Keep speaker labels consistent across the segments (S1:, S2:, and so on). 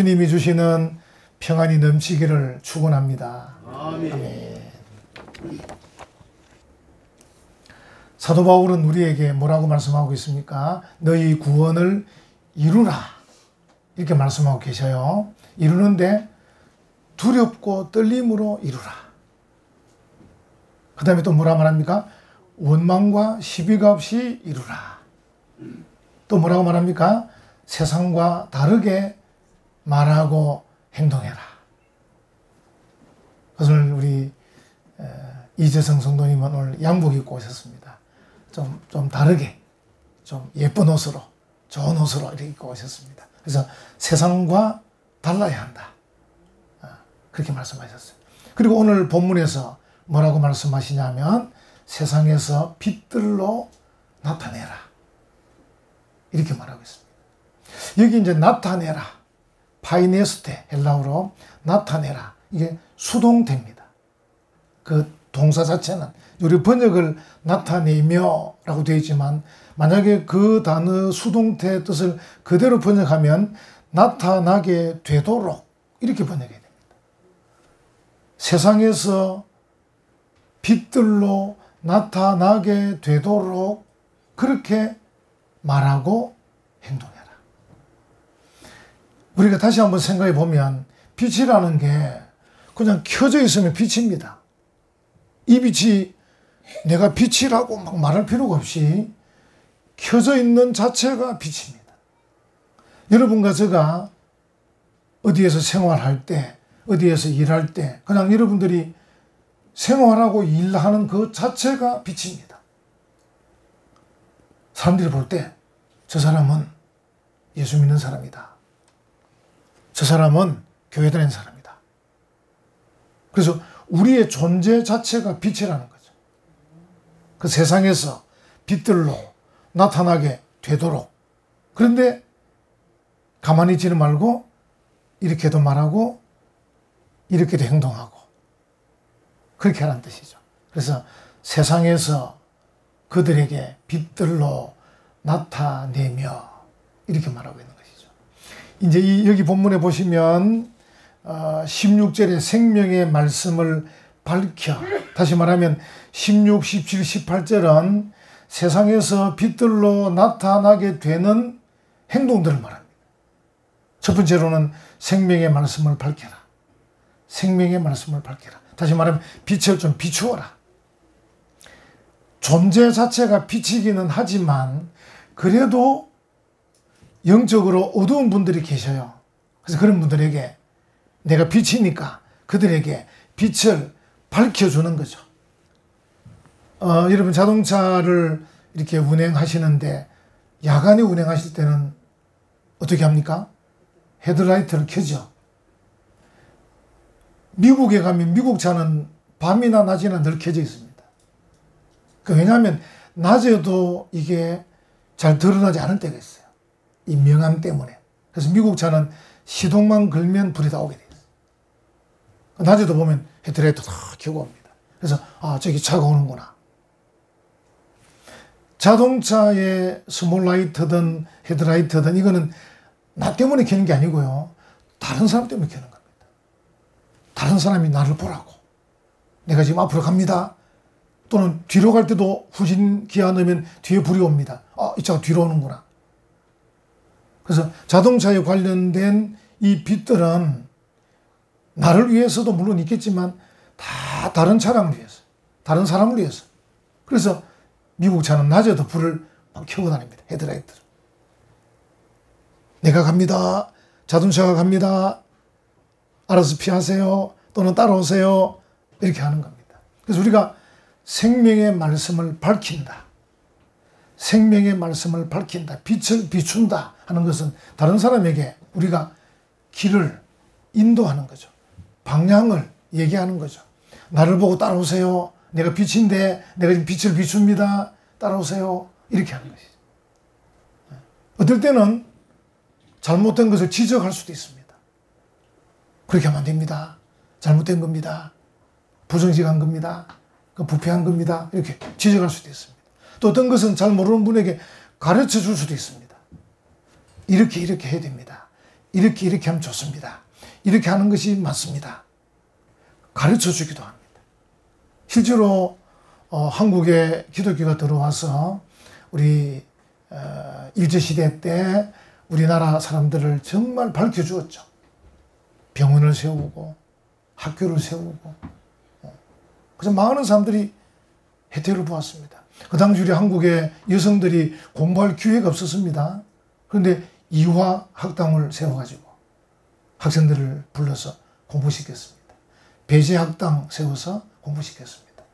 S1: 주님이 주시는 평안이 넘치기를 축원합니다.
S2: 아멘.
S1: 아멘. 사도 바울은 우리에게 뭐라고 말씀하고 있습니까? 너희 구원을 이루라 이렇게 말씀하고 계셔요. 이루는데 두렵고 떨림으로 이루라. 그 다음에 또 뭐라 말합니까? 원망과 시비가 없이 이루라. 또 뭐라고 말합니까? 세상과 다르게 말하고 행동해라. 그것을 우리 이재성 성도님은 오늘 양복 입고 오셨습니다. 좀 다르게, 좀 예쁜 옷으로, 좋은 옷으로 이렇게 입고 오셨습니다. 그래서 세상과 달라야 한다. 그렇게 말씀하셨어요. 그리고 오늘 본문에서 뭐라고 말씀하시냐면 세상에서 빛들로 나타내라. 이렇게 말하고 있습니다. 여기 이제 나타내라. 파이네스테 헬라어로 나타내라. 이게 수동태입니다. 그 동사 자체는 우리 번역을 나타내며 라고 되어 있지만 만약에 그 단어 수동태 뜻을 그대로 번역하면 나타나게 되도록 이렇게 번역해야 됩니다. 세상에서 빛들로 나타나게 되도록 그렇게 말하고 행동해라. 우리가 다시 한번 생각해 보면 빛이라는 게 그냥 켜져 있으면 빛입니다. 이 빛이 내가 빛이라고 막 말할 필요가 없이 켜져 있는 자체가 빛입니다. 여러분과 제가 어디에서 생활할 때, 어디에서 일할 때 그냥 여러분들이 생활하고 일하는 그 자체가 빛입니다. 사람들이 볼 때 저 사람은 예수 믿는 사람이다. 저 사람은 교회 다니는 사람이다. 그래서 우리의 존재 자체가 빛이라는 거죠. 그 세상에서 빛들로 나타나게 되도록. 그런데 가만히 있지는 말고 이렇게도 말하고 이렇게도 행동하고 그렇게 하라는 뜻이죠. 그래서 세상에서 그들에게 빛들로 나타내며 이렇게 말하고 있는 것이죠. 이제 여기 본문에 보시면 16절에 생명의 말씀을 밝혀, 다시 말하면 16, 17, 18절은 세상에서 빛들로 나타나게 되는 행동들을 말합니다. 첫 번째로는 생명의 말씀을 밝혀라. 생명의 말씀을 밝혀라. 다시 말하면 빛을 좀 비추어라. 존재 자체가 빛이기는 하지만 그래도 영적으로 어두운 분들이 계셔요. 그래서 그런 분들에게 내가 빛이니까 그들에게 빛을 밝혀주는 거죠. 여러분 자동차를 이렇게 운행하시는데 야간에 운행하실 때는 어떻게 합니까? 헤드라이트를 켜죠. 미국에 가면 미국 차는 밤이나 낮이나 늘 켜져 있습니다. 왜냐하면 낮에도 이게 잘 드러나지 않을 때가 있어요. 이 명암 때문에. 그래서 미국 차는 시동만 걸면 불이 다 오게 돼요. 낮에도 보면 헤드라이트 다 켜고 옵니다. 그래서 저기 차가 오는구나. 자동차의 스몰라이트든 헤드라이트든 이거는 나 때문에 켜는 게 아니고요. 다른 사람 때문에 켜는 겁니다. 다른 사람이 나를 보라고. 내가 지금 앞으로 갑니다. 또는 뒤로 갈 때도 후진 기아 넣으면 뒤에 불이 옵니다. 이 차가 뒤로 오는구나. 그래서 자동차에 관련된 이 빛들은 나를 위해서도 물론 있겠지만 다 다른 차량을 위해서, 다른 사람을 위해서. 그래서 미국 차는 낮에도 불을 막 켜고 다닙니다. 헤드라이트를. 내가 갑니다. 자동차가 갑니다. 알아서 피하세요. 또는 따라오세요. 이렇게 하는 겁니다. 그래서 우리가 생명의 말씀을 밝힌다. 생명의 말씀을 밝힌다. 빛을 비춘다 하는 것은 다른 사람에게 우리가 길을 인도하는 거죠. 방향을 얘기하는 거죠. 나를 보고 따라오세요. 내가 빛인데 내가 지금 빛을 비춥니다. 따라오세요. 이렇게 하는 것이죠. 어떨 때는 잘못된 것을 지적할 수도 있습니다. 그렇게 하면 안 됩니다. 잘못된 겁니다. 부정직한 겁니다. 부패한 겁니다. 이렇게 지적할 수도 있습니다. 또 어떤 것은 잘 모르는 분에게 가르쳐 줄 수도 있습니다. 이렇게 해야 됩니다. 이렇게 하면 좋습니다. 이렇게 하는 것이 맞습니다. 가르쳐 주기도 합니다. 실제로 한국에 기독교가 들어와서 우리 일제시대 때 우리나라 사람들을 정말 밝혀주었죠. 병원을 세우고 학교를 세우고 그래서 많은 사람들이 혜택을 보았습니다. 그 당시 우리 한국의 여성들이 공부할 기회가 없었습니다. 그런데 이화학당을 세워가지고 학생들을 불러서 공부시켰습니다. 배제학당 세워서 공부시켰습니다.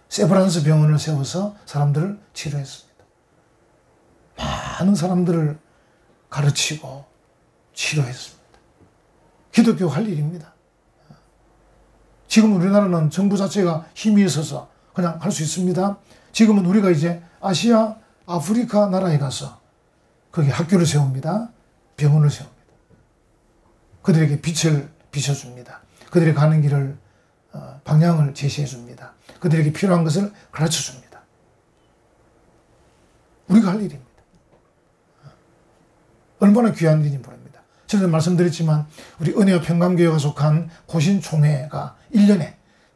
S1: 세브란스 병원을 세워서 사람들을 치료했습니다. 많은 사람들을 가르치고 치료했습니다. 기독교 할 일입니다. 지금 우리나라는 정부 자체가 힘이 있어서 그냥 할 수 있습니다. 지금은 우리가 이제 아시아, 아프리카 나라에 가서 거기 학교를 세웁니다. 병원을 세웁니다. 그들에게 빛을 비춰줍니다. 그들이 가는 길을 방향을 제시해 줍니다. 그들에게 필요한 것을 가르쳐 줍니다. 우리가 할 일입니다. 얼마나 귀한 일인지 모릅니다. 전에도 말씀드렸지만 우리 은혜와 평강교회가 속한 고신총회가 1년에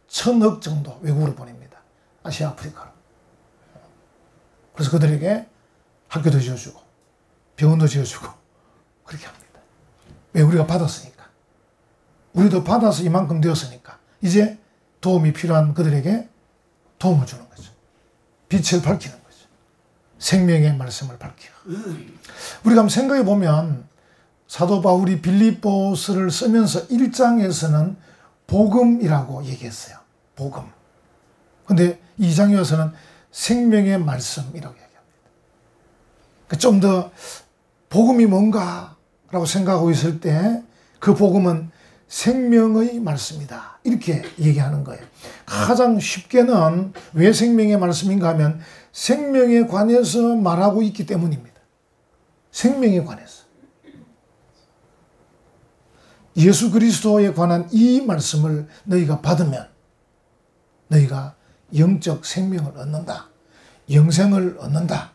S1: 1,000억 정도 외국으로 보냅니다. 아시아, 아프리카로. 그래서 그들에게 학교도 지어주고 병원도 지어주고 그렇게 합니다. 왜? 우리가 받았으니까. 우리도 받아서 이만큼 되었으니까 이제 도움이 필요한 그들에게 도움을 주는 거죠. 빛을 밝히는 거죠. 생명의 말씀을 밝히고. 우리가 한번 생각해 보면 사도 바울이 빌립보서를 쓰면서 1장에서는 복음이라고 얘기했어요. 복음. 근데 2장에 와서는 생명의 말씀이라고 얘기합니다. 좀 더 복음이 뭔가라고 생각하고 있을 때 그 복음은 생명의 말씀이다. 이렇게 얘기하는 거예요. 가장 쉽게는 왜 생명의 말씀인가 하면 생명에 관해서 말하고 있기 때문입니다. 생명에 관해서. 예수 그리스도에 관한 이 말씀을 너희가 받으면 너희가 영적 생명을 얻는다. 영생을 얻는다.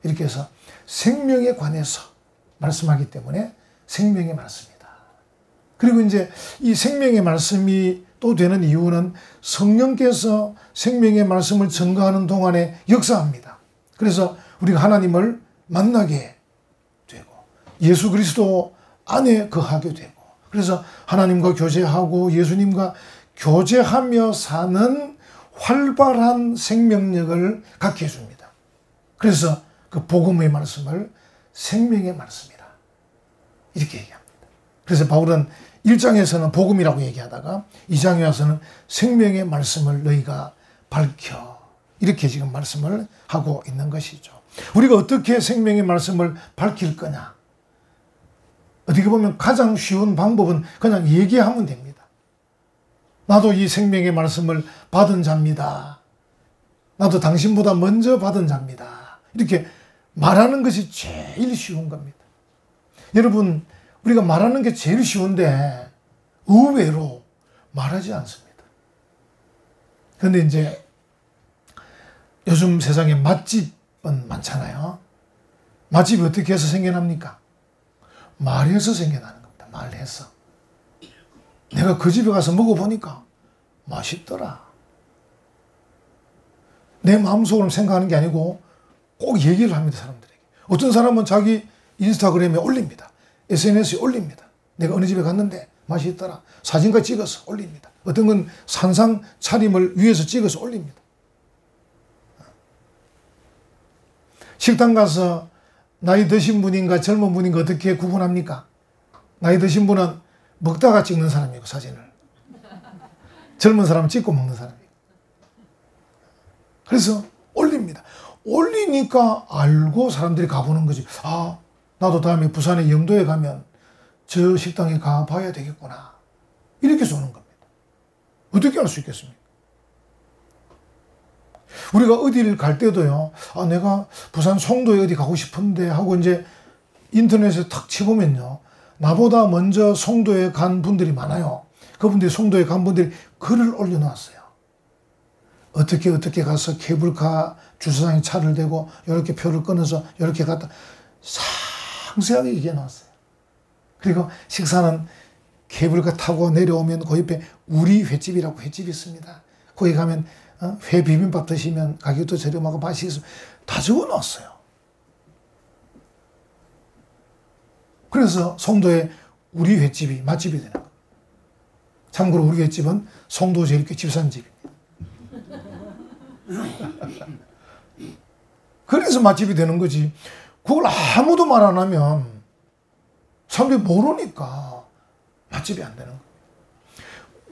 S1: 이렇게 해서 생명에 관해서 말씀하기 때문에 생명의 말씀이다. 그리고 이제 이 생명의 말씀이 또 되는 이유는 성령께서 생명의 말씀을 증거하는 동안에 역사합니다. 그래서 우리가 하나님을 만나게 되고 예수 그리스도 안에 거하게 되고 그래서 하나님과 교제하고 예수님과 교제하며 사는 활발한 생명력을 갖게 해줍니다. 그래서 그 복음의 말씀을 생명의 말씀이라 이렇게 얘기합니다. 그래서 바울은 1장에서는 복음이라고 얘기하다가 2장에 와서는 생명의 말씀을 너희가 밝혀 이렇게 지금 말씀을 하고 있는 것이죠. 우리가 어떻게 생명의 말씀을 밝힐 거냐? 어떻게 보면 가장 쉬운 방법은 그냥 얘기하면 됩니다. 나도 이 생명의 말씀을 받은 자입니다. 나도 당신보다 먼저 받은 자입니다. 이렇게 말하는 것이 제일 쉬운 겁니다. 여러분, 우리가 말하는 게 제일 쉬운데 의외로 말하지 않습니다. 그런데 이제 요즘 세상에 맛집은 많잖아요. 맛집이 어떻게 해서 생겨납니까? 말해서 생겨나는 겁니다. 말해서. 내가 그 집에 가서 먹어보니까 맛있더라. 내 마음속으로 생각하는 게 아니고 꼭 얘기를 합니다. 사람들에게. 어떤 사람은 자기 인스타그램에 올립니다. SNS에 올립니다. 내가 어느 집에 갔는데 맛있더라. 사진과 찍어서 올립니다. 어떤 건 산상 차림을 위에서 찍어서 올립니다. 식당 가서 나이 드신 분인가 젊은 분인가 어떻게 구분합니까? 나이 드신 분은 먹다가 찍는 사람이고 사진을. 젊은 사람은 찍고 먹는 사람이고. 그래서 올립니다. 올리니까 알고 사람들이 가보는 거지. 아, 나도 다음에 부산에 영도에 가면 저 식당에 가봐야 되겠구나. 이렇게 해서 오는 겁니다. 어떻게 알 수 있겠습니까? 우리가 어디를 갈 때도요, 아, 내가 부산 송도에 어디 가고 싶은데 하고 이제 인터넷에 탁 치보면요, 나보다 먼저 송도에 간 분들이 많아요. 그분들이 송도에 간 분들이 글을 올려놨어요. 어떻게 가서 케이블카 주차장에 차를 대고 이렇게 표를 끊어서 이렇게 갔다 상세하게 얘기해 놨어요. 그리고 식사는 케이블카 타고 내려오면 그 옆에 우리 횟집이라고 횟집이 있습니다. 거기 가면 회 비빔밥 드시면 가격도 저렴하고 맛이 있어. 다 적어놨어요. 그래서 송도에 우리 횟집이 맛집이 되는 거예요. 참고로 우리 횟집은 송도 제일 집산 집입니다. 그래서 맛집이 되는 거지. 그걸 아무도 말 안 하면 사람들이 모르니까 맛집이 안 되는 거예요.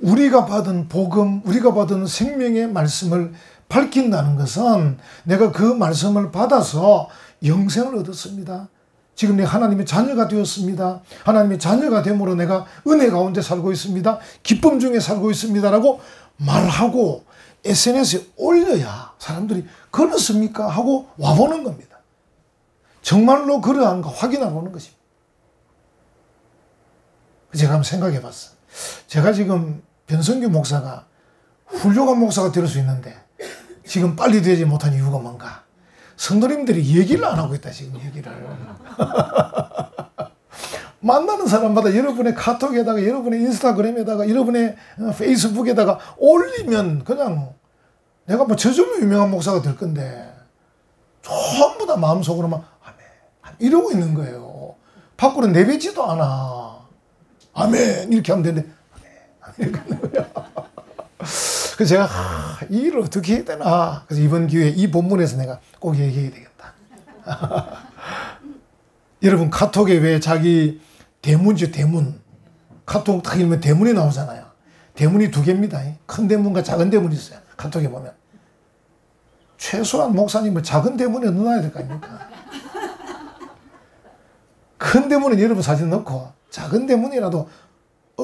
S1: 우리가 받은 복음, 우리가 받은 생명의 말씀을 밝힌다는 것은 내가 그 말씀을 받아서 영생을 얻었습니다. 지금 내가 하나님의 자녀가 되었습니다. 하나님의 자녀가 됨으로 내가 은혜 가운데 살고 있습니다. 기쁨 중에 살고 있습니다라고 말하고 SNS에 올려야 사람들이 그렇습니까? 하고 와보는 겁니다. 정말로 그러한가 확인하러 오는 것입니다. 제가 한번 생각해 봤어요. 제가 지금 변성규 목사가 훌륭한 목사가 될 수 있는데 지금 빨리 되지 못한 이유가 뭔가? 성도님들이 얘기를 안 하고 있다, 지금 얘기를. 만나는 사람마다 여러분의 카톡에다가, 여러분의 인스타그램에다가, 여러분의 페이스북에다가 올리면 그냥 내가 뭐 저 정도 유명한 목사가 될 건데 전부 다 마음속으로만 아멘 이러고 있는 거예요. 밖으로 내뱉지도 않아. 아멘 이렇게 하면 되는데 아멘 이렇게 하는 거예요. 그래서 제가 이 일을 어떻게 해야 되나. 그래서 이번 기회에 이 본문에서 내가 꼭 얘기해야 되겠다. 여러분 카톡에 왜 자기 대문이죠, 대문. 카톡 딱 읽으면 대문이 나오잖아요. 대문이 두 개입니다. 큰 대문과 작은 대문이 있어요. 카톡에 보면. 최소한 목사님을 작은 대문에 넣어야 될 거 아닙니까? 큰 대문은 여러분 사진 넣고 작은 대문이라도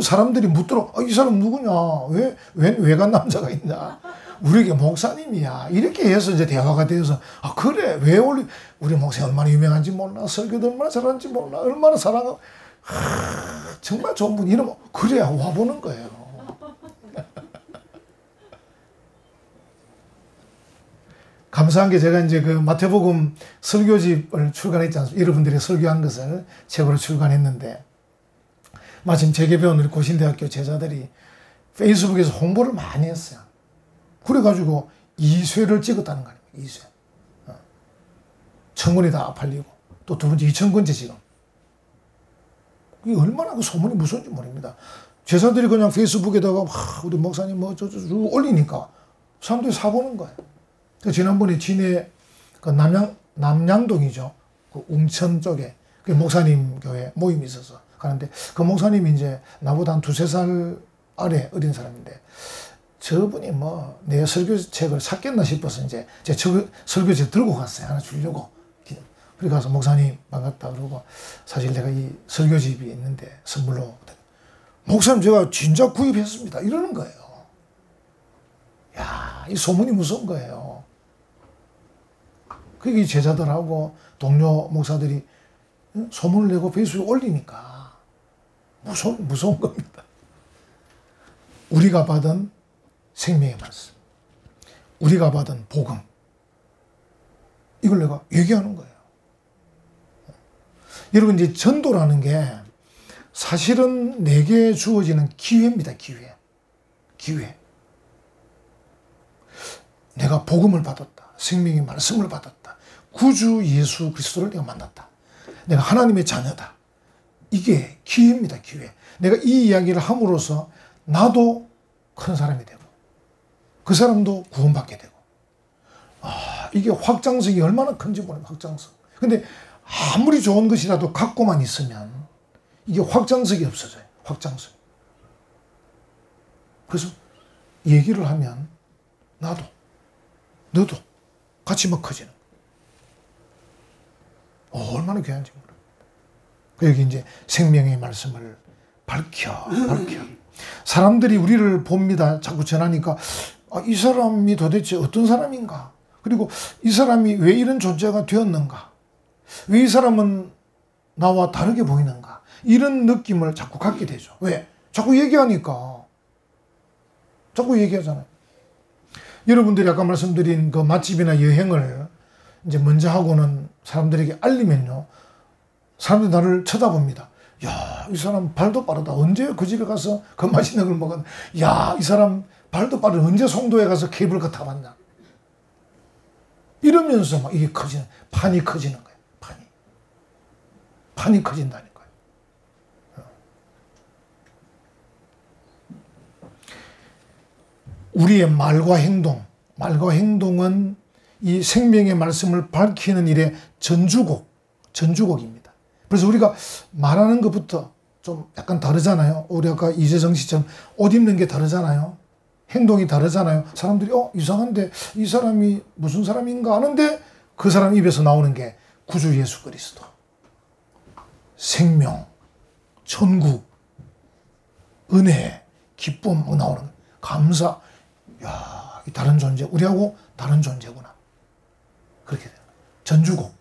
S1: 사람들이 묻도록 이 사람 누구냐? 왜 외간 남자가 있냐? 우리에게 목사님이야. 이렇게 해서 이제 대화가 되어서 그래 왜 우리 목사님 얼마나 유명한지 몰라. 설교도 얼마나 잘하는지 몰라. 얼마나 사랑하고 정말 좋은 분 이러면 그래야 와보는 거예요. 감사한 게 제가 이제 그 마태복음 설교집을 출간했지 않습니까? 여러분들이 설교한 것을 책으로 출간했는데 마침 재계배운 우리 고신대학교 제자들이 페이스북에서 홍보를 많이 했어요. 그래가지고 2쇄를 찍었다는 거 아닙니까? 2쇄. 1000권이 다 팔리고 또 두 번째 2000권째 지금. 이게 얼마나 그 소문이 무서운지 모릅니다. 제자들이 그냥 페이스북에다가 우리 목사님 뭐 쭉 올리니까 사람들이 사보는 거예요. 지난번에 진해 그 남양동이죠. 그 웅천 쪽에 그 목사님 교회 모임이 있어서 가는데 그 목사님이 이제 나보다 한 2~3살 아래 어린 사람인데 저분이 뭐 내 설교책을 샀겠나 싶어서 이제 제 설교책 들고 갔어요. 하나 주려고. 그래 가서 목사님 반갑다 그러고 사실 내가 이 설교집이 있는데 선물로 목사님 제가 진짜 구입했습니다. 이러는 거예요. 야, 이 소문이 무서운 거예요. 그게 제자들하고 동료 목사들이 소문을 내고 페이스북에 올리니까 무서운 겁니다. 우리가 받은 생명의 말씀, 우리가 받은 복음, 이걸 내가 얘기하는 거예요. 여러분 이제 전도라는 게 사실은 내게 주어지는 기회입니다. 기회. 내가 복음을 받았다. 생명의 말씀을 받았다. 구주 예수 그리스도를 내가 만났다. 내가 하나님의 자녀다. 이게 기회입니다. 기회. 내가 이 이야기를 함으로써 나도 큰 사람이 되고 그 사람도 구원받게 되고 이게 확장성이 얼마나 큰지 모르겠어요. 확장성. 근데 아무리 좋은 것이라도 갖고만 있으면 이게 확장성이 없어져요. 확장성. 그래서 얘기를 하면 너도 같이 막 커지는 얼마나 귀한지 모릅니다. 여기 이제 생명의 말씀을 밝혀. 사람들이 우리를 봅니다. 자꾸 전하니까 이 사람이 도대체 어떤 사람인가? 그리고 이 사람이 왜 이런 존재가 되었는가? 왜 이 사람은 나와 다르게 보이는가? 이런 느낌을 자꾸 갖게 되죠. 왜? 자꾸 얘기하니까. 자꾸 얘기하잖아요. 여러분들이 아까 말씀드린 그 맛집이나 여행을 이제 먼저 하고는 사람들에게 알리면요. 사람들이 나를 쳐다봅니다. 야, 이 사람 발도 빠르다. 언제 그 집에 가서 그 맛있는 걸 먹었나. 야, 이 사람 발도 빠르다. 언제 송도에 가서 케이블카 타봤나. 이러면서 막 이게 커지는, 판이 커지는 거예요. 판이 커진다니까요. 우리의 말과 행동은 이 생명의 말씀을 밝히는 일의 전주곡입니다. 그래서 우리가 말하는 것부터 좀 약간 다르잖아요. 우리 아까 이재정 씨처럼 옷 입는 게 다르잖아요. 행동이 다르잖아요. 사람들이 이상한데 이 사람이 무슨 사람인가 하는데 그 사람 입에서 나오는 게 구주 예수 그리스도, 생명, 천국, 은혜, 기쁨 나오는 거예요. 감사. 야, 이 다른 존재, 우리하고 다른 존재구나. 그렇게 돼요. 전주곡.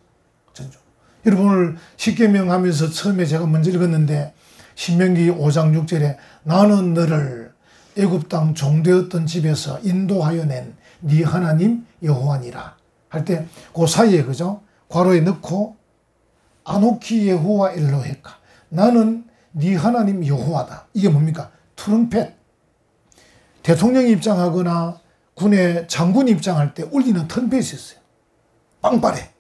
S1: 여러분 오늘 십계명 하면서 처음에 제가 먼저 읽었는데 신명기 5장 6절에 나는 너를 애굽 땅 종되었던 집에서 인도하여 낸 네 하나님 여호와니라 할 때 그 사이에 그죠? 괄호에 넣고 아노키 여호와 엘로헤카 나는 네 하나님 여호와다. 이게 뭡니까? 트럼펫. 대통령이 입장하거나 군의 장군이 입장할 때 울리는 트럼펫이 있어요. 빵빠레.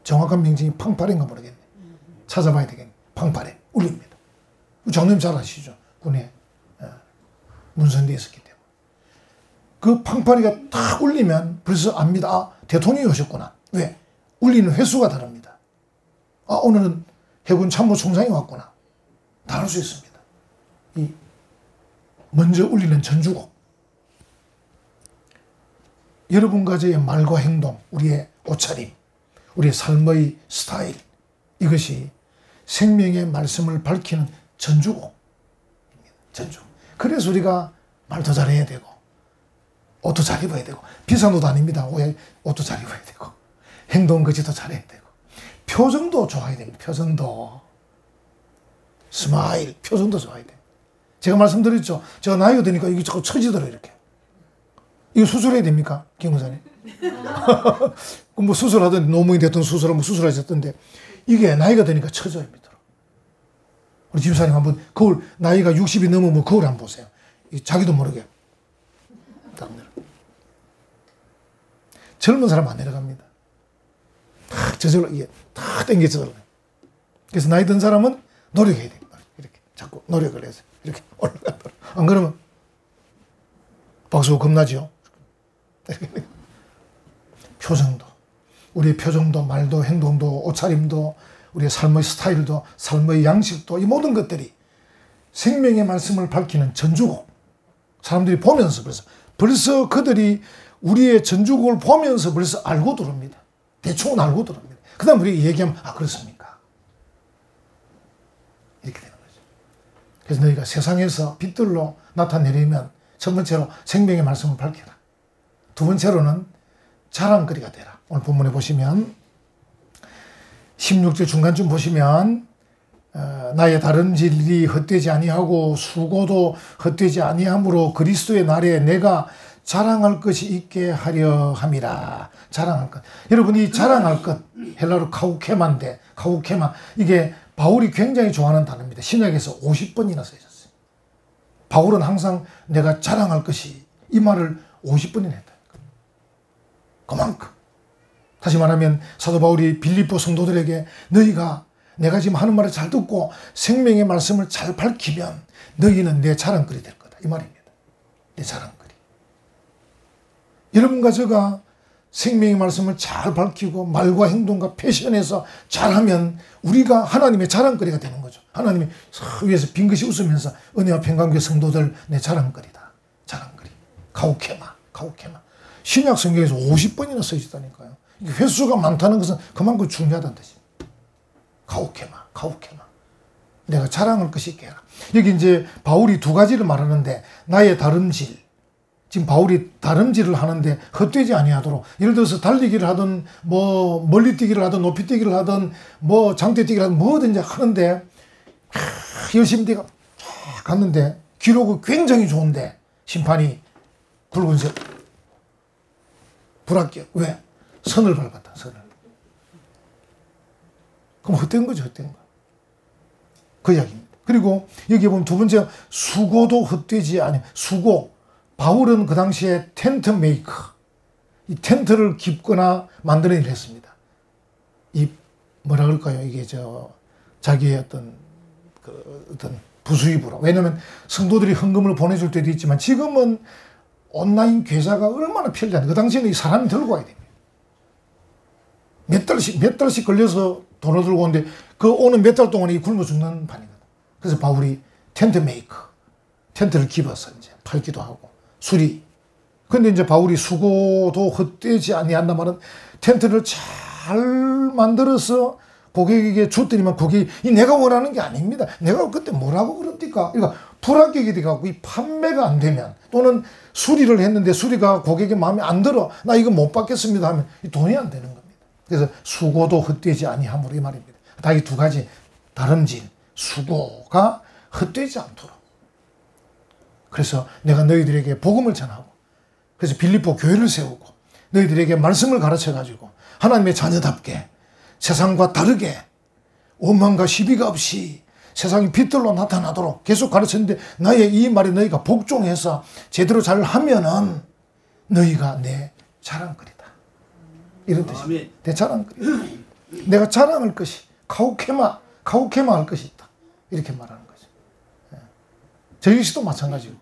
S1: 정확한 명칭이 팡파레인가 모르겠네. 찾아봐야 되겠네. 팡파레. 울립니다. 장님 잘 아시죠? 군에 문선대에 있었기 때문에. 그 팡파레가 딱 울리면 벌써 압니다. 아, 대통령이 오셨구나. 왜? 울리는 횟수가 다릅니다. 아, 오늘은 해군 참모총장이 왔구나. 다 알 수 있습니다. 이 먼저 울리는 전주곡. 여러분과 저의 말과 행동, 우리의 옷차림, 우리의 삶의 스타일, 이것이 생명의 말씀을 밝히는 전주곡. 그래서 우리가 말도 잘해야 되고 옷도 잘 입어야 되고 비싼 옷 아닙니다. 옷도 잘 입어야 되고 행동 거지도 잘해야 되고 표정도 좋아야 됩니다. 표정도 스마일, 표정도 좋아야 돼요. 제가 말씀드렸죠. 제가 나이가 드니까 이게 자꾸 처지더라고요. 이렇게. 이거 수술해야 됩니까? 김의사님? 뭐 수술하던 노무이 됐던 수술하면 수술하셨던데 이게 나이가 드니까 처져요. 밑으로. 우리 집사님 한번 거울 나이가 60이 넘으면 거울 한번 보세요. 자기도 모르게. 젊은 사람 안 내려갑니다. 탁 저절로 이게 탁 당겨 저절로. 그래서 나이 든 사람은 노력해야 돼요. 이렇게 자꾸 노력을 해서 이렇게 올라가도록. 안 그러면 박수 겁나죠. 표정도, 우리의 표정도, 말도, 행동도, 옷차림도, 우리의 삶의 스타일도, 삶의 양식도 이 모든 것들이 생명의 말씀을 밝히는 전주곡. 사람들이 보면서 벌써 그들이 우리의 전주곡을 보면서 벌써 알고 들어옵니다. 대충은 알고 들어옵니다. 그 다음 우리 얘기하면 아 그렇습니까? 이렇게 되는 거죠. 그래서 너희가 세상에서 빛들로 나타내려면 첫 번째로 생명의 말씀을 밝혀라. 두 번째로는 자랑거리가 되라. 오늘 본문에 보시면 16절 중간쯤 보시면 나의 다름질이 헛되지 아니하고 수고도 헛되지 아니하므로 그리스도의 날에 내가 자랑할 것이 있게 하려 함이라. 자랑할 것. 여러분 이 자랑할 것 헬라로 카우케마인데 카우케마 이게 바울이 굉장히 좋아하는 단어입니다. 신약에서 50번이나 쓰여졌어요. 바울은 항상 내가 자랑할 것이 이 말을 50번이나 했다. 그만큼. 다시 말하면 사도 바울이 빌립보 성도들에게 너희가 내가 지금 하는 말을 잘 듣고 생명의 말씀을 잘 밝히면 너희는 내 자랑거리 될 거다. 이 말입니다. 내 자랑거리. 여러분과 제가 생명의 말씀을 잘 밝히고 말과 행동과 패션에서 잘하면 우리가 하나님의 자랑거리가 되는 거죠. 하나님이 위에서 빙긋이 웃으면서 은혜와 평강교회 성도들 내 자랑거리다. 자랑거리. 가우케마. 신약 성경에서 50번이나 써있다니까요. 횟수가 많다는 것은 그만큼 중요하다는 뜻입니다. 가우케마. 내가 자랑할 것이 있게 해라. 여기 이제 바울이 두 가지를 말하는데 나의 다름질. 지금 바울이 다름질을 하는데 헛되지 아니하도록 예를 들어서 달리기를 하든 뭐 멀리 뛰기를 하든 높이 뛰기를 하든 뭐 장대 뛰기를 하든 뭐든지 하는데 열심히 뛰가 쫙 갔는데 기록은 굉장히 좋은데 심판이 붉은색 불합격. 왜? 선을 밟았다. 선을. 그럼 헛된 거죠, 헛된 거. 그 이야기입니다. 그리고 여기 보면 두 번째, 수고도 헛되지 아니, 수고. 바울은 그 당시에 텐트 메이커, 이 텐트를 깁거나 만드는 일을 했습니다. 이 뭐라 그럴까요? 이게 자기의 어떤 부수입으로. 왜냐하면 성도들이 헌금을 보내줄 때도 있지만 지금은 온라인 계좌가 얼마나 편리한데 그 당시에는 이 사람이 들고 와야 됩니다. 몇 달씩 걸려서 돈을 들고 오는데 그 오는 몇 달 동안에 굶어 죽는 판이거든. 그래서 바울이 텐트 메이커, 텐트를 깁어서 이제 팔기도 하고 수리. 근데 이제 바울이 수고도 헛되지 아니한다 말은 텐트를 잘 만들어서 고객에게 줬더니만 고객이 내가 원하는 게 아닙니다. 내가 그때 뭐라고 그럽니까? 그러니까 불합격이 돼갖고 이 판매가 안 되면 또는 수리를 했는데 수리가 고객의 마음에 안 들어 나 이거 못 받겠습니다 하면 돈이 안 되는 겁니다. 그래서 수고도 헛되지 아니함으로 이 말입니다. 다 이 두 가지 다름질 수고가 헛되지 않도록. 그래서 내가 너희들에게 복음을 전하고 그래서 빌립보 교회를 세우고 너희들에게 말씀을 가르쳐가지고 하나님의 자녀답게 세상과 다르게 원망과 시비가 없이 세상이 빛들로 나타나도록 계속 가르쳤는데 나의 이 말에 너희가 복종해서 제대로 잘 하면은 너희가 내 자랑거리다. 이런 뜻입니다. 내 자랑거리다. 내가 자랑할 것이 카우케마 할 것이 있다. 이렇게 말하는 거죠. 저 역시도 마찬가지고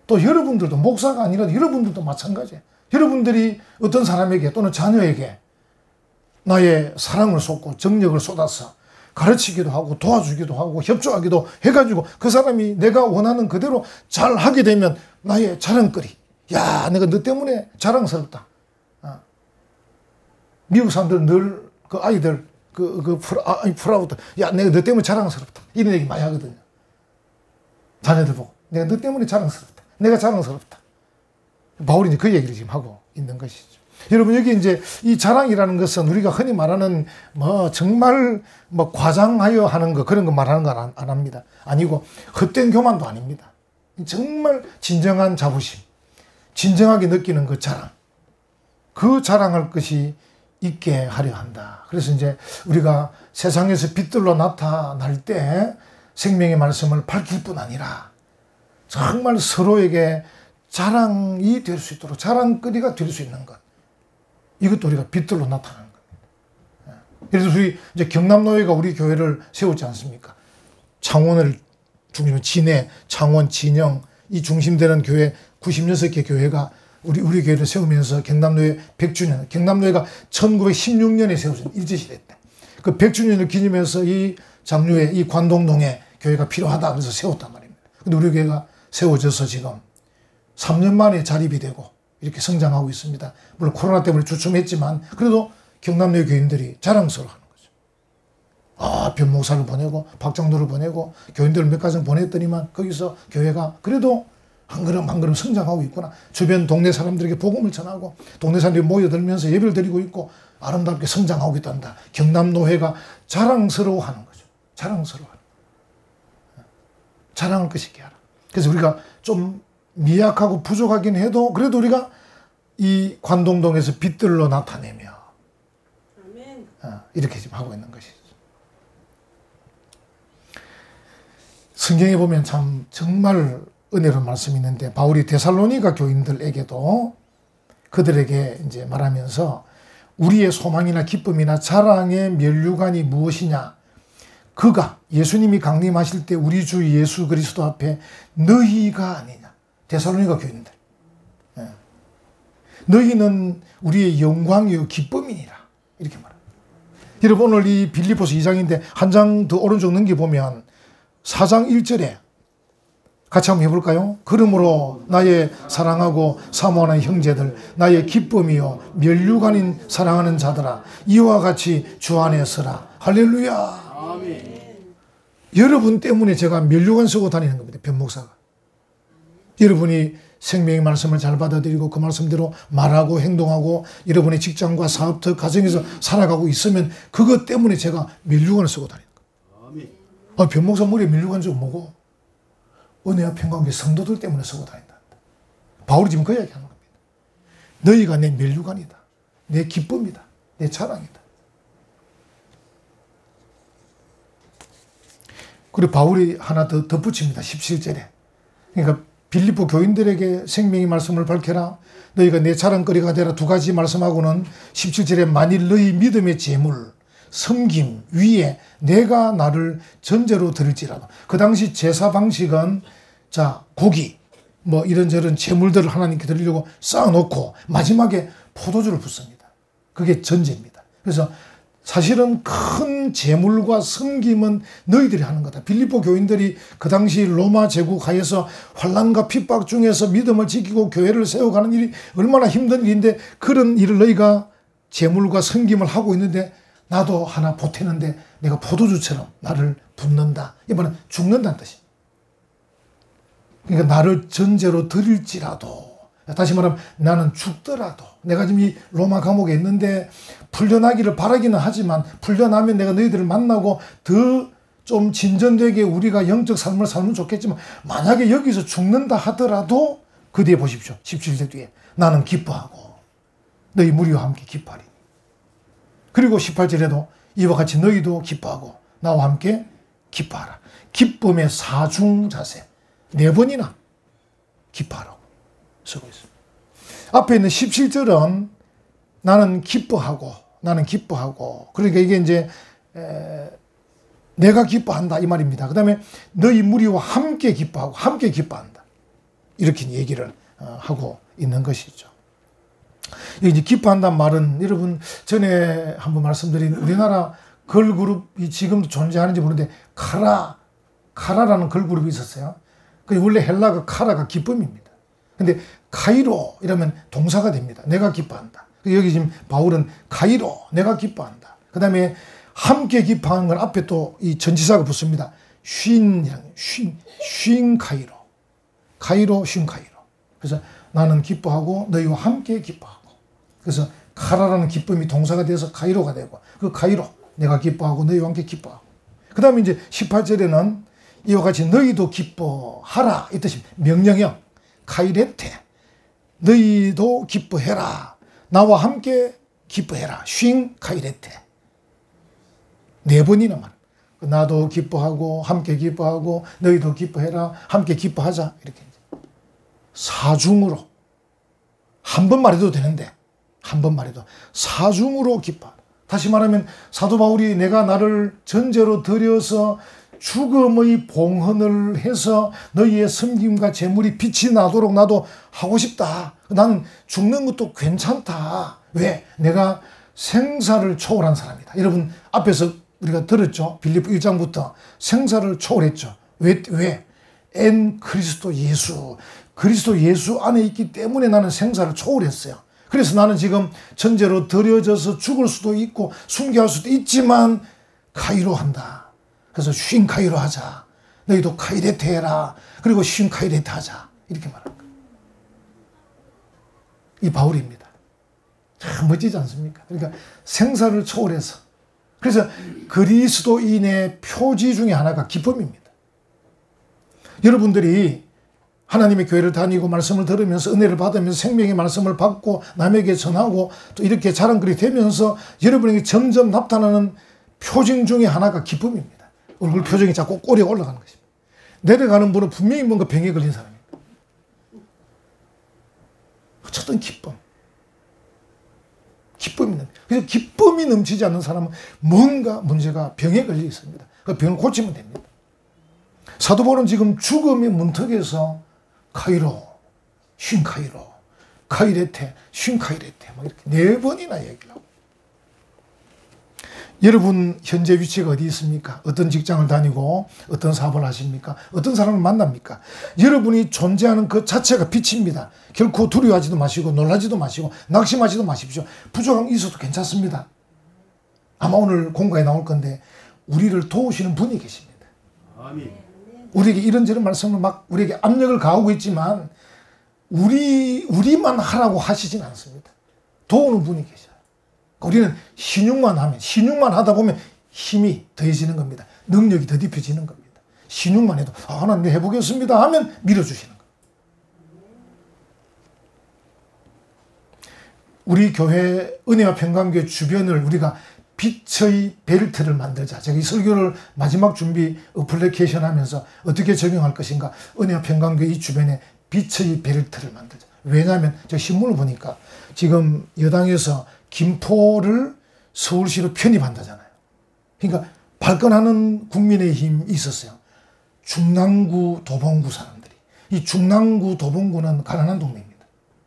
S1: 또 여러분들도 목사가 아니라도 여러분들도 마찬가지예요. 여러분들이 어떤 사람에게 또는 자녀에게 나의 사랑을 쏟고 정력을 쏟아서 가르치기도 하고 도와주기도 하고 협조하기도 해가지고 그 사람이 내가 원하는 그대로 잘 하게 되면 나의 자랑거리. 야, 내가 너 때문에 자랑스럽다. 미국 사람들은 늘 그 아이들 프라우드. 야, 내가 너 때문에 자랑스럽다. 이런 얘기 많이 하거든요. 자녀들 보고 내가 너 때문에 자랑스럽다. 내가 자랑스럽다. 바울이 이제 그 얘기를 지금 하고 있는 것이죠. 여러분 여기 이제 이 자랑이라는 것은 우리가 흔히 말하는 정말 과장하여 하는 거 그런 거 말하는 거 안 합니다. 아니고 헛된 교만도 아닙니다. 정말 진정한 자부심, 진정하게 느끼는 그 자랑, 그 자랑할 것이 있게 하려 한다. 그래서 이제 우리가 세상에서 빛들로 나타날 때 생명의 말씀을 밝힐 뿐 아니라 정말 서로에게 자랑이 될 수 있도록 자랑거리가 될 수 있는 것. 이것도 우리가 빛들로 나타나는 겁니다. 그래서 우리 이제 경남노회가 우리 교회를 세우지 않습니까? 창원을 중심으로 진해, 창원, 진영 이 중심되는 교회 96개 교회가 우리 교회를 세우면서 경남노회 100주년, 경남노회가 1916년에 세워진 일제시대 때 그 100주년을 기념해서 이 장류회, 이 관동동에 교회가 필요하다 그래서 세웠단 말입니다. 근데 우리 교회가 세워져서 지금 3년 만에 자립이 되고 이렇게 성장하고 있습니다. 물론 코로나 때문에 주춤했지만 그래도 경남대 교인들이 자랑스러워하는 거죠. 변목사를 보내고 박장도를 보내고 교인들을 몇 가정 보냈더니만 거기서 교회가 그래도 한 걸음 한 걸음 성장하고 있구나. 주변 동네 사람들에게 복음을 전하고 동네 사람들이 모여들면서 예배를 드리고 있고 아름답게 성장하고 있단다. 경남노회가 자랑스러워하는 거죠. 자랑할 것이 있게 하라. 그래서 우리가 좀 미약하고 부족하긴 해도 그래도 우리가 이 관동동에서 빛들로 나타내며 아멘. 이렇게 지금 하고 있는 것이죠. 성경에 보면 참 정말 은혜로운 말씀이 있는데 바울이 데살로니가 교인들에게도 그들에게 이제 말하면서 우리의 소망이나 기쁨이나 자랑의 면류관이 무엇이냐? 그가 예수님이 강림하실 때 우리 주 예수 그리스도 앞에 너희가 아니냐? 데살로니가 교인들. 너희는 우리의 영광이요 기쁨이니라. 이렇게 말합니다. 여러분 오늘 이 빌립보서 2장인데 한 장 더 오른쪽 넘겨보면 4장 1절에 같이 한번 해볼까요? 그러므로 나의 사랑하고 사모하는 형제들 나의 기쁨이요 면류관인 사랑하는 자들아 이와 같이 주 안에 서라. 할렐루야. 아멘. 여러분 때문에 제가 면류관 쓰고 다니는 겁니다. 변목사가. 여러분이 생명의 말씀을 잘 받아들이고 그 말씀대로 말하고 행동하고 여러분의 직장과 사업터 가정에서 살아가고 있으면 그것 때문에 제가 면류관을 쓰고 다니는 거예요. 변목사 머리에 면류관 좀 뭐고 은혜와 평강의 성도들 때문에 쓰고 다닌다. 바울이 지금 그 이야기 하는 겁니다. 너희가 내 면류관이다. 내 기쁨이다. 내 자랑이다. 그리고 바울이 하나 더 덧붙입니다. 17절에. 그러니까 빌립보 교인들에게 생명의 말씀을 밝혀라. 너희가 내 자랑거리가 되라. 두 가지 말씀하고는 17절에 만일 너희 믿음의 제물, 섬김 위에 내가 나를 전제로 드릴지라도. 그 당시 제사 방식은 자 고기 뭐 이런저런 제물들을 하나님께 드리려고 쌓아놓고 마지막에 포도주를 붓습니다. 그게 전제입니다. 그래서 사실은 큰 제물과 섬김은 너희들이 하는 거다. 빌립보 교인들이 그 당시 로마 제국 하에서 환난과 핍박 중에서 믿음을 지키고 교회를 세워가는 일이 얼마나 힘든 일인데 그런 일을 너희가 제물과 섬김을 하고 있는데 나도 하나 보태는데 내가 포도주처럼 나를 붓는다. 이번엔 죽는다는 뜻입니다. 그러니까 나를 전제로 드릴지라도, 다시 말하면 나는 죽더라도, 내가 지금 이 로마 감옥에 있는데 풀려나기를 바라기는 하지만 풀려나면 내가 너희들을 만나고 더 좀 진전되게 우리가 영적 삶을 살면 좋겠지만 만약에 여기서 죽는다 하더라도 그 뒤에 보십시오. 17절 뒤에 나는 기뻐하고 너희 무리와 함께 기뻐하리. 그리고 18절에도 이와 같이 너희도 기뻐하고 나와 함께 기뻐하라. 기쁨의 사중 자세. 4번이나 기뻐하라고 쓰고 있습니다. 앞에 있는 17절은 나는 기뻐하고 그러니까 이게 이제 내가 기뻐한다 이 말입니다. 그 다음에 너희 무리와 함께 기뻐하고 함께 기뻐한다 이렇게 얘기를 하고 있는 것이죠. 이제 기뻐한다는 말은 여러분 전에 한번 말씀드린 우리나라 걸그룹이 지금도 존재하는지 모르는데 카라라는 걸그룹이 있었어요. 원래 헬라가 카라가 기쁨입니다. 근데 카이로 이러면 동사가 됩니다. 내가 기뻐한다. 여기 지금 바울은 카이로 내가 기뻐한다. 그 다음에 함께 기뻐하는 건 앞에 또 이 전치사가 붙습니다. 쉰 카이로. 카이로 쉰 카이로. 그래서 나는 기뻐하고 너희와 함께 기뻐하고. 그래서 카라라는 기쁨이 동사가 돼서 카이로가 되고 그 카이로 내가 기뻐하고 너희와 함께 기뻐하고. 그 다음에 이제 18절에는 이와 같이 너희도 기뻐하라 이 뜻입니다. 명령형 카이레테 너희도 기뻐해라. 나와 함께 기뻐해라. 쉰 카이레테 4번이나 말. 나도 기뻐하고 함께 기뻐하고 너희도 기뻐해라. 함께 기뻐하자. 이렇게 사중으로 한 번 말해도 되는데 한 번 말해도 사중으로 기뻐. 다시 말하면 사도 바울이 내가 나를 전제로 들여서 죽음의 봉헌을 해서 너희의 섬김과 재물이 빛이 나도록 나도 하고 싶다. 나는 죽는 것도 괜찮다. 왜? 내가 생사를 초월한 사람이다. 여러분 앞에서 우리가 들었죠. 빌립보 1장부터 생사를 초월했죠. 왜? 그리스도 예수 안에 있기 때문에 나는 생사를 초월했어요. 그래서 나는 지금 전제로 들여져서 죽을 수도 있고 순교할 수도 있지만 카이로 한다. 그래서 쉰 카이로 하자. 너희도 카이레테 해라. 그리고 쉰 카이레테 하자. 이렇게 말합니다. 이 바울입니다. 참 멋지지 않습니까? 그러니까 생사를 초월해서. 그래서 그리스도인의 표지 중에 하나가 기쁨입니다. 여러분들이 하나님의 교회를 다니고 말씀을 들으면서 은혜를 받으면서 생명의 말씀을 받고 남에게 전하고 또 이렇게 자랑거리 되면서 여러분에게 점점 나타나는 표정 중에 하나가 기쁨입니다. 얼굴 표정이 자꾸 꼬리에 올라가는 것입니다. 내려가는 분은 분명히 뭔가 병에 걸린 사람입니다. 어쨌든 기쁨이 그래서 기쁨이 넘치지 않는 사람은 뭔가 문제가 병에 걸려 있습니다. 그 병을 고치면 됩니다. 사도 바울은 지금 죽음의 문턱에서 카이로, 쉰 카이로, 카이레테, 쉰 카이레테 막 이렇게 4번이나 얘기를 하고. 여러분 현재 위치가 어디 있습니까? 어떤 직장을 다니고 어떤 사업을 하십니까? 어떤 사람을 만납니까? 여러분이 존재하는 그 자체가 빛입니다. 결코 두려워하지도 마시고 놀라지도 마시고 낙심하지도 마십시오. 부족함이 있어도 괜찮습니다. 아마 오늘 공부에 나올 건데 우리를 도우시는 분이 계십니다. 아멘. 우리에게 이런저런 말씀을 막 우리에게 압력을 가하고 있지만 우리만 하라고 하시진 않습니다. 도우는 분이 계셔요. 우리는 신용만 하다 보면 힘이 더해지는 겁니다. 능력이 더딥혀지는 겁니다. 신용만 해도 하나님 해보겠습니다 하면 밀어주시는 겁니다. 우리 교회 은혜와 평강교회 주변을 우리가 빛의 벨트를 만들자. 제가 이 설교를 마지막 준비 어플리케이션 하면서 어떻게 적용할 것인가. 은혜와 평강교회 이 주변에 빛의 벨트를 만들자. 왜냐하면 저 신문을 보니까 지금 여당에서 김포를 서울시로 편입한다잖아요. 그러니까 발끈하는 국민의힘이 있었어요. 중랑구, 도봉구 사람들이. 이 중랑구, 도봉구는 가난한 동네입니다.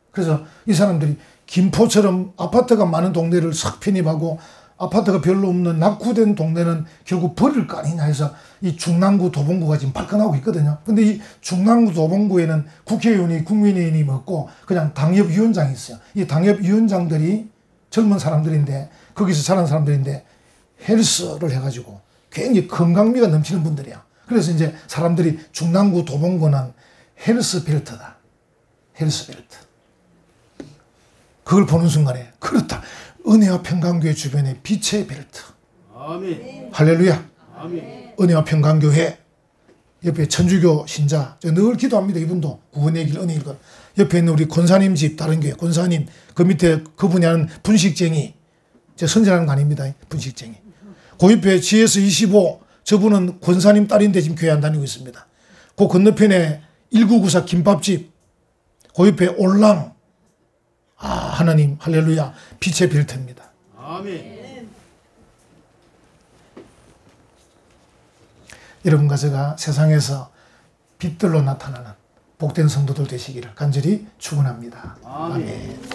S1: 그래서 이 사람들이 김포처럼 아파트가 많은 동네를 싹 편입하고 아파트가 별로 없는 낙후된 동네는 결국 버릴 거 아니냐 해서 이 중랑구, 도봉구가 지금 발끈하고 있거든요. 근데 이 중랑구, 도봉구에는 국회의원이 국민의힘이 없고 그냥 당협위원장이 있어요. 이 당협위원장들이 젊은 사람들인데 거기서 자란 사람들인데 헬스를 해가지고 굉장히 건강미가 넘치는 분들이야. 그래서 이제 사람들이 중랑구, 도봉구는 헬스 벨트다. 헬스 벨트. 그걸 보는 순간에 그렇다. 은혜와 평강교회 주변에 빛의 벨트.
S2: 아멘.
S1: 할렐루야.
S2: 아멘.
S1: 은혜와 평강교회 옆에 천주교 신자 저 늘 기도합니다. 이분도 구원의 길 은혜의 길. 옆에 있는 우리 권사님 집 다른 교회 권사님 그 밑에 그분이 하는 분식쟁이 제 선전하는 거 아닙니다. 분식쟁이. 그 옆에 GS25 저분은 권사님 딸인데 지금 교회 안 다니고 있습니다. 그 건너편에 1994 김밥집 그 옆에 올랑 하나님 할렐루야 빛의 벨트입니다.
S2: 아멘.
S1: 여러분과 제가 세상에서 빛들로 나타나는 복된 성도들 되시기를 간절히 축원합니다.
S2: 아멘.
S1: 아멘.